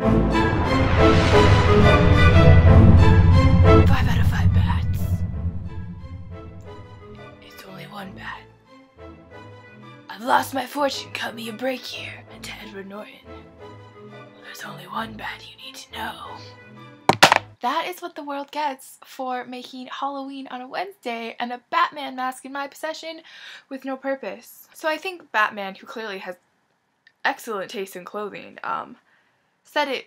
5 out of 5 bats. It's only one bat. I've lost my fortune, cut me a break here. And to Edward Norton, there's only one bat you need to know. That is what the world gets for making Halloween on a Wednesday and a Batman mask in my possession with no purpose. So I think Batman, who clearly has excellent taste in clothing, said it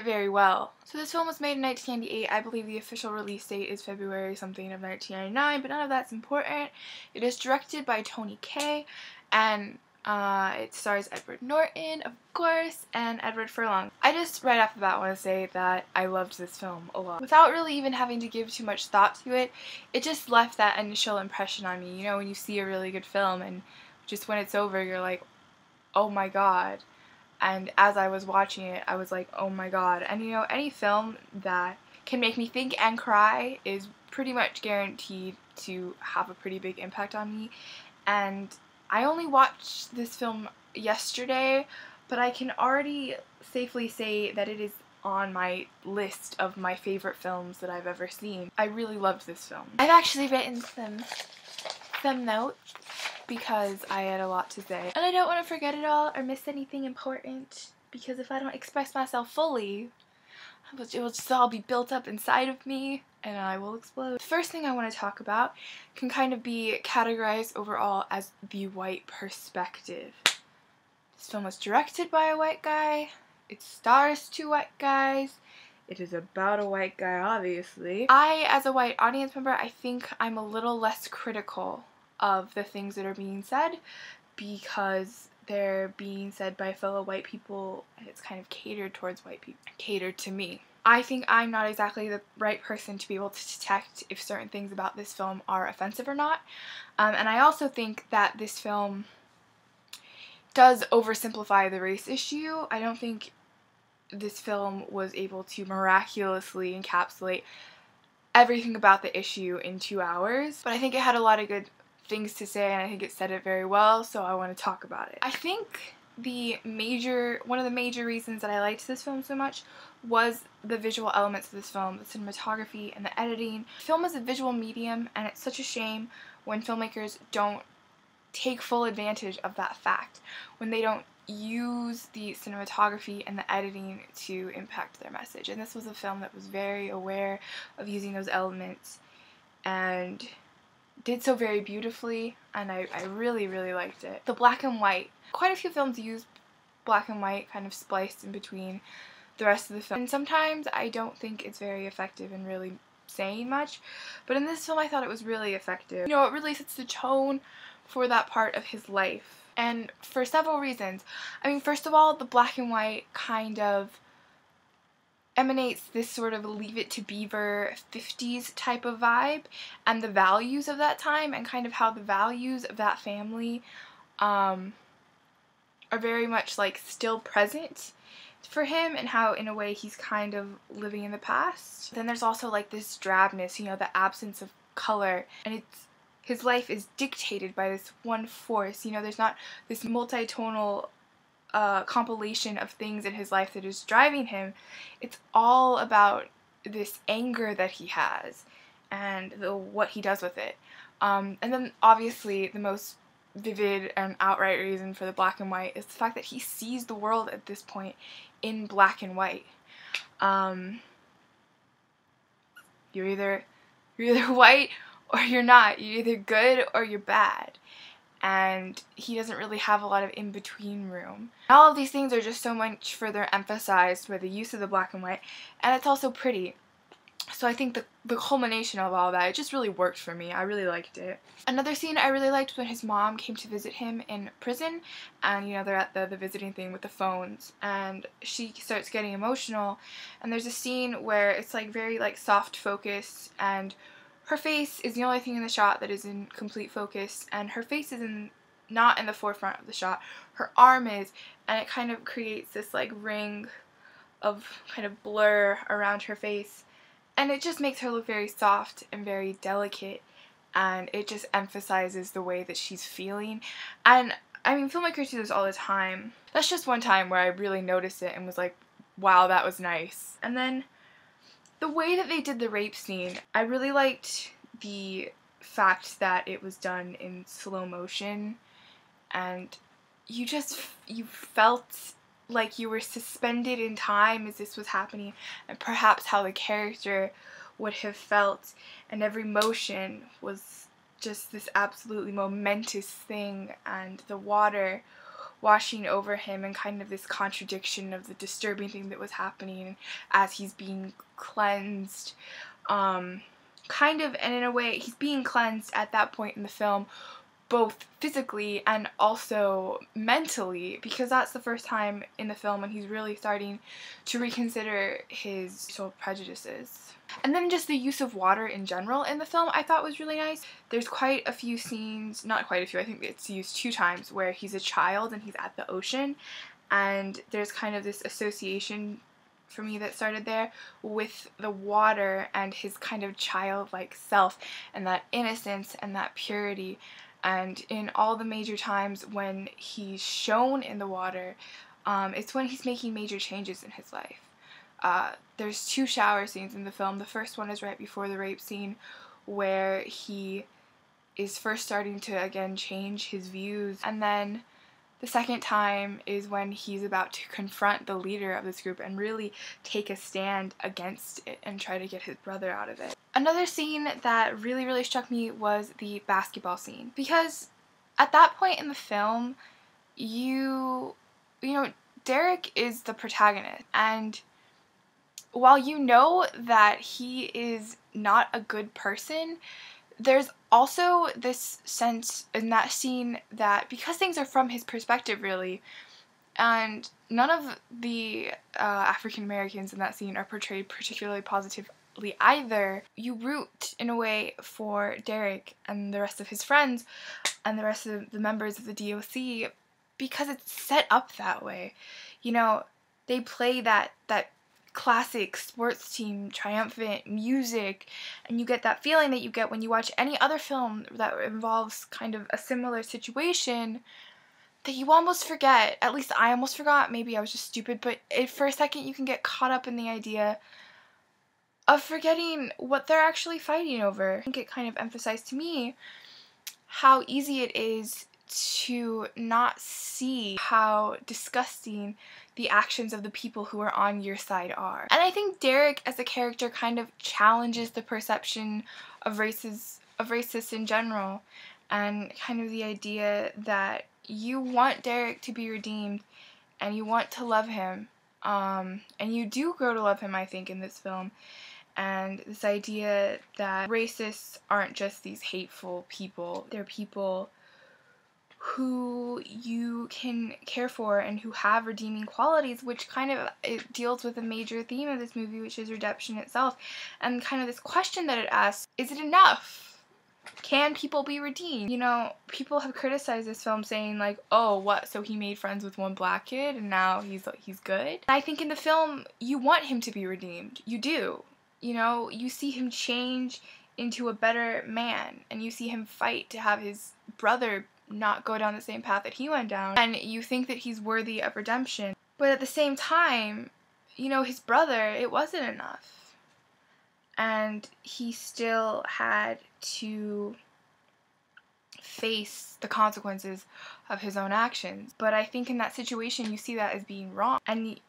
very well. So this film was made in 1998. I believe the official release date is February something of 1999, but none of that's important. It is directed by Tony Kaye, and it stars Edward Norton, of course, and Edward Furlong. I just right off the bat want to say that I loved this film a lot. Without really even having to give too much thought to it, it just left that initial impression on me. You know, when you see a really good film and just when it's over, you're like, oh my god. And as I was watching it, I was like, oh my god. And you know, any film that can make me think and cry is pretty much guaranteed to have a pretty big impact on me. And I only watched this film yesterday, but I can already safely say that it is on my list of my favorite films that I've ever seen. I really loved this film. I've actually written some notes because I had a lot to say. And I don't want to forget it all or miss anything important, because if I don't express myself fully, it will just all be built up inside of me and I will explode. The first thing I want to talk about can kind of be categorized overall as the white perspective. This film was directed by a white guy, it stars 2 white guys, it is about a white guy, obviously. I, as a white audience member, I think I'm a little less critical of the things that are being said because they're being said by fellow white people and it's kind of catered towards white people, catered to me. I think I'm not exactly the right person to be able to detect if certain things about this film are offensive or not. And I also think that this film does oversimplify the race issue. I don't think this film was able to miraculously encapsulate everything about the issue in 2 hours, but I think it had a lot of good things to say and I think it said it very well, so I want to talk about it. I think one of the major reasons that I liked this film so much was the visual elements of this film, the cinematography and the editing. Film is a visual medium and it's such a shame when filmmakers don't take full advantage of that fact, when they don't use the cinematography and the editing to impact their message. And this was a film that was very aware of using those elements and did so very beautifully, and I really, really liked it. The black and white. Quite a few films use black and white kind of spliced in between the rest of the film. And sometimes I don't think it's very effective in really saying much, but in this film I thought it was really effective. You know, it really sets the tone for that part of his life, and for several reasons. I mean, first of all, the black and white kind of emanates this sort of Leave It to Beaver 50s type of vibe, and the values of that time and kind of how the values of that family are very much like still present for him, and how in a way he's kind of living in the past. Then there's also like this drabness, you know, the absence of color, and his life is dictated by this one force. You know, there's not this multi-tonal compilation of things in his life that is driving him. It's all about this anger that he has and what he does with it. And then obviously the most vivid and outright reason for the black and white is the fact that he sees the world at this point in black and white. You're either white or you're not. You're either good or you're bad. And he doesn't really have a lot of in-between room. All of these things are just so much further emphasized by the use of the black and white, and it's also pretty. So I think the culmination of all that, it just really worked for me. I really liked it. Another scene I really liked was when his mom came to visit him in prison, and you know, they're at the visiting thing with the phones, and she starts getting emotional, and there's a scene where it's like very like soft focus, and her face is the only thing in the shot that is in complete focus, and her face is not in the forefront of the shot. Her arm is, and it kind of creates this like ring of kind of blur around her face, and it just makes her look very soft and very delicate, and it just emphasizes the way that she's feeling. And I mean, filmmakers do this all the time. That's just one time where I really noticed it and was like, wow, that was nice. And then the way that they did the rape scene, I really liked the fact that it was done in slow motion, and you felt like you were suspended in time as this was happening, and perhaps how the character would have felt, and every motion was just this absolutely momentous thing, and the water washing over him and kind of this contradiction of the disturbing thing that was happening as he's being cleansed, kind of, and in a way he's being cleansed at that point in the film, both physically and also mentally, because that's the first time in the film when he's really starting to reconsider his social prejudices. And then just the use of water in general in the film I thought was really nice. There's quite a few scenes, not quite a few, I think it's used 2 times, where he's a child and he's at the ocean, and there's kind of this association for me that started there with the water and his kind of childlike self and that innocence and that purity. And in all the major times when he's shown in the water, it's when he's making major changes in his life. There's 2 shower scenes in the film. The first one is right before the rape scene, where he is first starting to again change his views, and then the second time is when he's about to confront the leader of this group and really take a stand against it and try to get his brother out of it. Another scene that really struck me was the basketball scene, because at that point in the film, you know, Derek is the protagonist, and while you know that he is not a good person, there's also this sense in that scene that because things are from his perspective really, and none of the African Americans in that scene are portrayed particularly positively either, you root in a way for Derek and the rest of his friends and the rest of the members of the DOC because it's set up that way. You know, they play that classic sports team triumphant music, and you get that feeling that you get when you watch any other film that involves kind of a similar situation, that you almost forget, at least I almost forgot, maybe I was just stupid, but for a second you can get caught up in the idea of forgetting what they're actually fighting over. I think it kind of emphasized to me how easy it is to not see how disgusting the actions of the people who are on your side are. And I think Derek as a character kind of challenges the perception of racists in general, and kind of the idea that you want Derek to be redeemed and you want to love him, and you do grow to love him, I think, in this film. And this idea that racists aren't just these hateful people, they're people who you can care for and who have redeeming qualities, which kind of it deals with a major theme of this movie, which is redemption itself, and kind of this question that it asks, is it enough? Can people be redeemed? You know, people have criticized this film saying like, oh, what, so he made friends with one black kid and now he's good? I think in the film you want him to be redeemed. You do. You know, you see him change into a better man, and you see him fight to have his brother not go down the same path that he went down, and you think that he's worthy of redemption. But at the same time, you know, his brother, it wasn't enough, and he still had to face the consequences of his own actions. But I think in that situation you see that as being wrong, and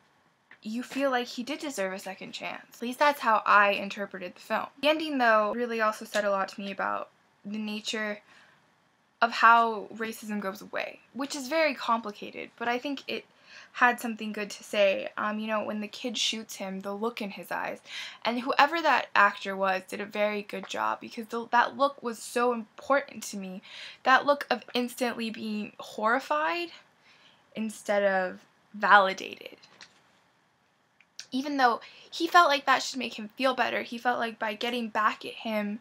you feel like he did deserve a second chance. At least that's how I interpreted the film. The ending, though, really also said a lot to me about the nature of how racism goes away, which is very complicated, but I think it had something good to say. You know, when the kid shoots him, the look in his eyes, and whoever that actor was did a very good job, because that look was so important to me. That look of instantly being horrified instead of validated. Even though he felt like that should make him feel better, he felt like by getting back at him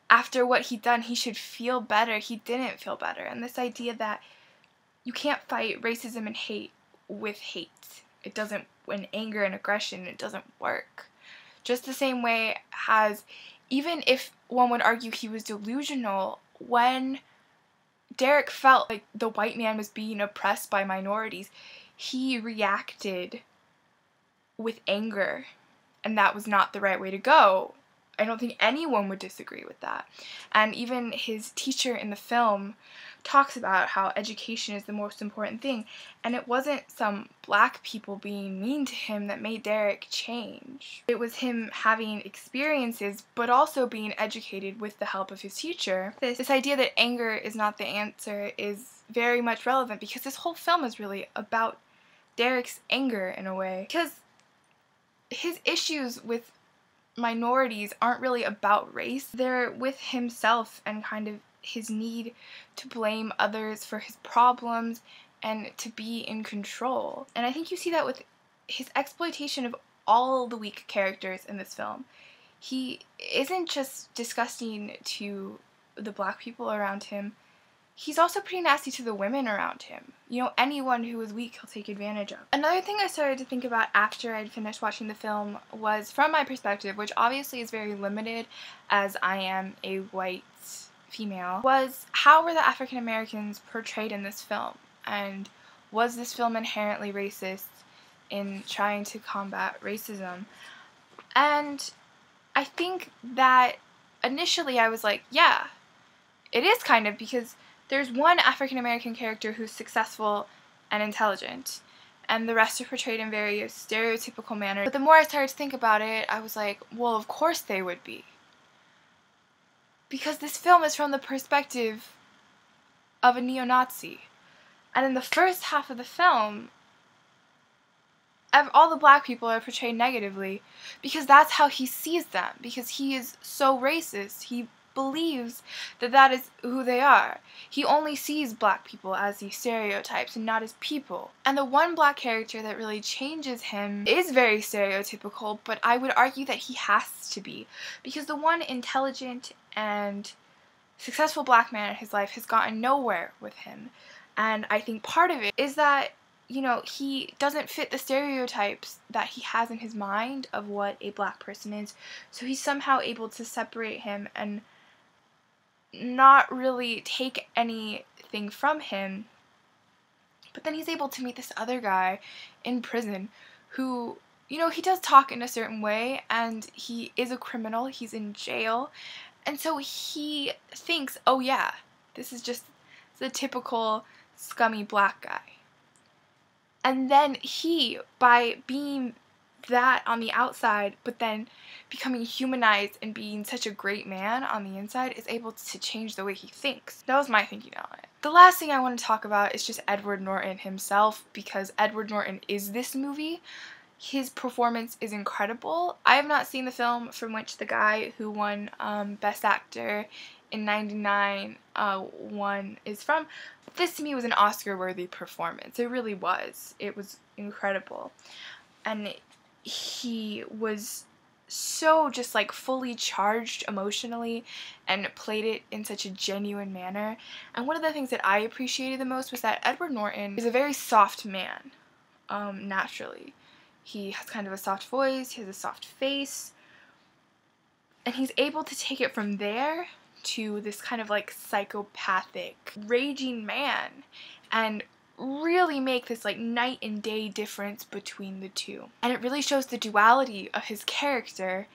after what he'd done, he should feel better. He didn't feel better. And this idea that you can't fight racism and hate with hate. It doesn't, when anger and aggression, it doesn't work. Just the same way as, even if one would argue he was delusional, when Derek felt like the white man was being oppressed by minorities, he reacted with anger, and that was not the right way to go. I don't think anyone would disagree with that. And even his teacher in the film talks about how education is the most important thing, and it wasn't some black people being mean to him that made Derek change. It was him having experiences, but also being educated with the help of his teacher. This idea that anger is not the answer is very much relevant, because this whole film is really about Derek's anger in a way. Because his issues with minorities aren't really about race. They're with himself and kind of his need to blame others for his problems and to be in control. And I think you see that with his exploitation of all the weak characters in this film. He isn't just disgusting to the black people around him. He's also pretty nasty to the women around him. You know, anyone who is weak he'll take advantage of. Another thing I started to think about after I'd finished watching the film was, from my perspective, which obviously is very limited as I am a white female, was how were the African Americans portrayed in this film? And was this film inherently racist in trying to combat racism? And I think that initially I was like, yeah, it is kind of, because there's one African American character who's successful and intelligent, and the rest are portrayed in very stereotypical manners. But the more I started to think about it, I was like, well, of course they would be. Because this film is from the perspective of a neo-Nazi. And in the first half of the film, all the black people are portrayed negatively because that's how he sees them. Because he is so racist. He believes that that is who they are. He only sees black people as these stereotypes and not as people. And the one black character that really changes him is very stereotypical, but I would argue that he has to be. Because the one intelligent and successful black man in his life has gotten nowhere with him. And I think part of it is that, you know, he doesn't fit the stereotypes that he has in his mind of what a black person is. So he's somehow able to separate him and not really take anything from him. But then he's able to meet this other guy in prison who, you know, he does talk in a certain way, and he is a criminal, he's in jail, and so he thinks, oh yeah, this is just the typical scummy black guy. And then he, by being that on the outside, but then becoming humanized and being such a great man on the inside, is able to change the way he thinks. That was my thinking on it. The last thing I want to talk about is just Edward Norton himself, because Edward Norton is this movie. His performance is incredible. I have not seen the film from which the guy who won Best Actor in '99 is from. This to me was an Oscar-worthy performance. It really was. It was incredible. And he was so just like fully charged emotionally and played it in such a genuine manner. And one of the things that I appreciated the most was that Edward Norton is a very soft man, naturally. He has kind of a soft voice, he has a soft face, and he's able to take it from there to this kind of like psychopathic, raging man, and really make this like night and day difference between the two. And it really shows the duality of his character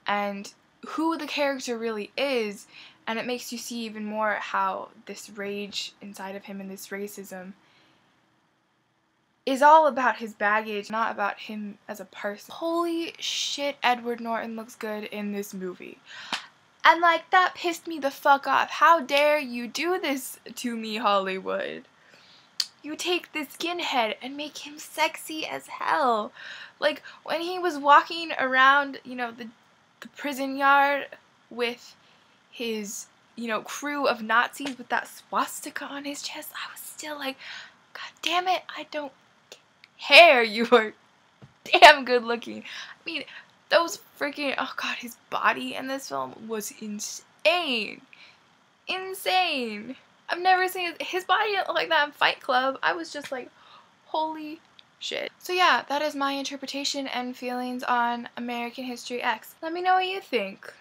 and who the character really is, and it makes you see even more how this rage inside of him and this racism is all about his baggage, not about him as a person. Holy shit, Edward Norton looks good in this movie. And like, that pissed me the fuck off. How dare you do this to me, Hollywood? You take this skinhead and make him sexy as hell. Like, when he was walking around, you know, the prison yard with his, you know, crew of Nazis with that swastika on his chest, I was still like, God damn it, I don't care. You are damn good looking. I mean, those freaking, oh god, his body in this film was insane. Insane. I've never seen his body like that in Fight Club. I was just like, holy shit. So yeah, that is my interpretation and feelings on American History X. Let me know what you think.